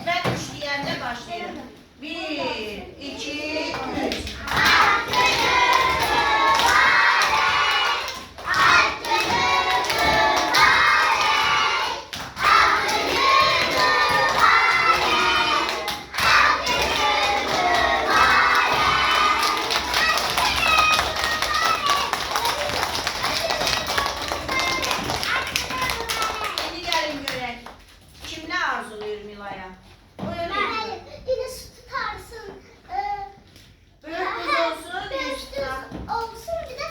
Ben üç diyende başlayalım. 1, 2, 3. Şimdi gelin görek. Kim ne arzuluyor Mila'ya? Buyurun. Yine su tutarsın. Büyük kız olsun. Olsun bir de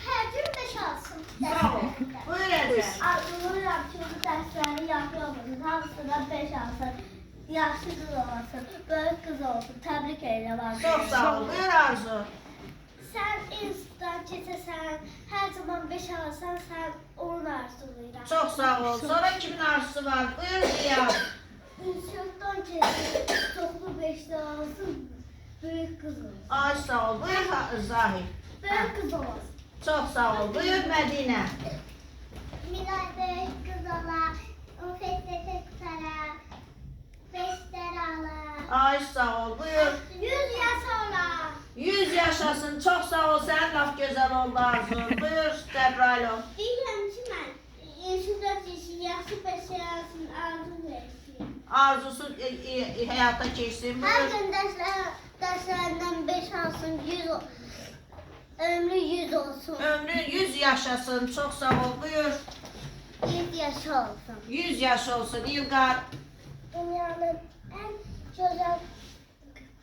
her gün 5 alsın. Sağ ol. Buyur Ece. Arzuluyorum çünkü dersleri yapıyorsunuz. Hamısına 5 alsın. Yaşlı kız olmasın. Büyük kız olsun. Tebrik ederim. Çok sağ ol. Buyur Arzu. Sen insan keçesen, her zaman 5 alsan sen onun arzuluyorsun. Çok sağ ol. Sonra kimin arzusu var? Buyur Ziya. İnşaattan keçsen, toplu 5'te alsın. Büyük kız olsun. Ay sağ ol. Buyur Zahir. Büyük kız olmasın. Çok sağ ol. Buyur Medine. Milay büyük kız ola, ufak tutar, 5'ler ala. Ay sağ ol. Buyur. 100 yaş ola. 100 yaşasın. Çok sağ ol. Sen laf güzel oldu Arzu. Buyur Cebrailo. Deyirəm ki, mən 24 yaşım, yaxşı başarısın, arzu versin. Arzusu hayata geçsin. Hər Buyur. gün dərslərindən 5 alsın, 100 ömrü 100 olsun. Ömrün 100 yaşasın. Çok sağ ol. Buyur. 100 yaş olsun. 100 yaş olsun. İlgar Dünyanın ən gözəl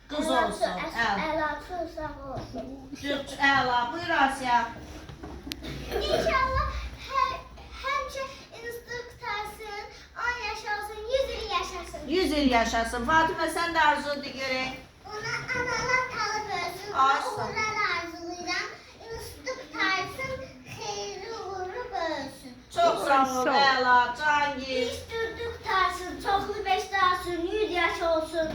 kız olsun. əlaqı uşaq olsun. Əla. Buyur Asya. İnşallah həmişə instruktarsın, 10 yaş olsun, 100 il yaşasın. 100 il yaşasın. Fatıma sen de arzu görek. Ona analar kalıp ölsün, Ay, ona sağ ol. uğurlar arzulayıram. Instruktarsın, xeyri uğurlu ölsün. Çok sağ ol. Əla. Cangir. İş durduk tarsın, çoklu 5 tarsın, 100 yaş olsun,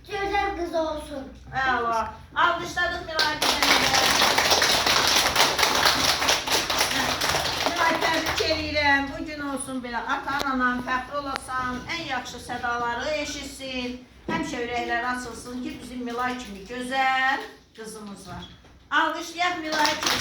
güzel kız olsun. Əla. Alkışladık Miray Kərim'e. Miray təbrik edirəm. Bugün olsun belə ata-anan fəxr olasan, ən yaxşı sədaları eşitsin. Həmişə ürəklər açılsın ki, bizim Milay kimi gözəl qızımız var. Alqışlayaq Milay kimi.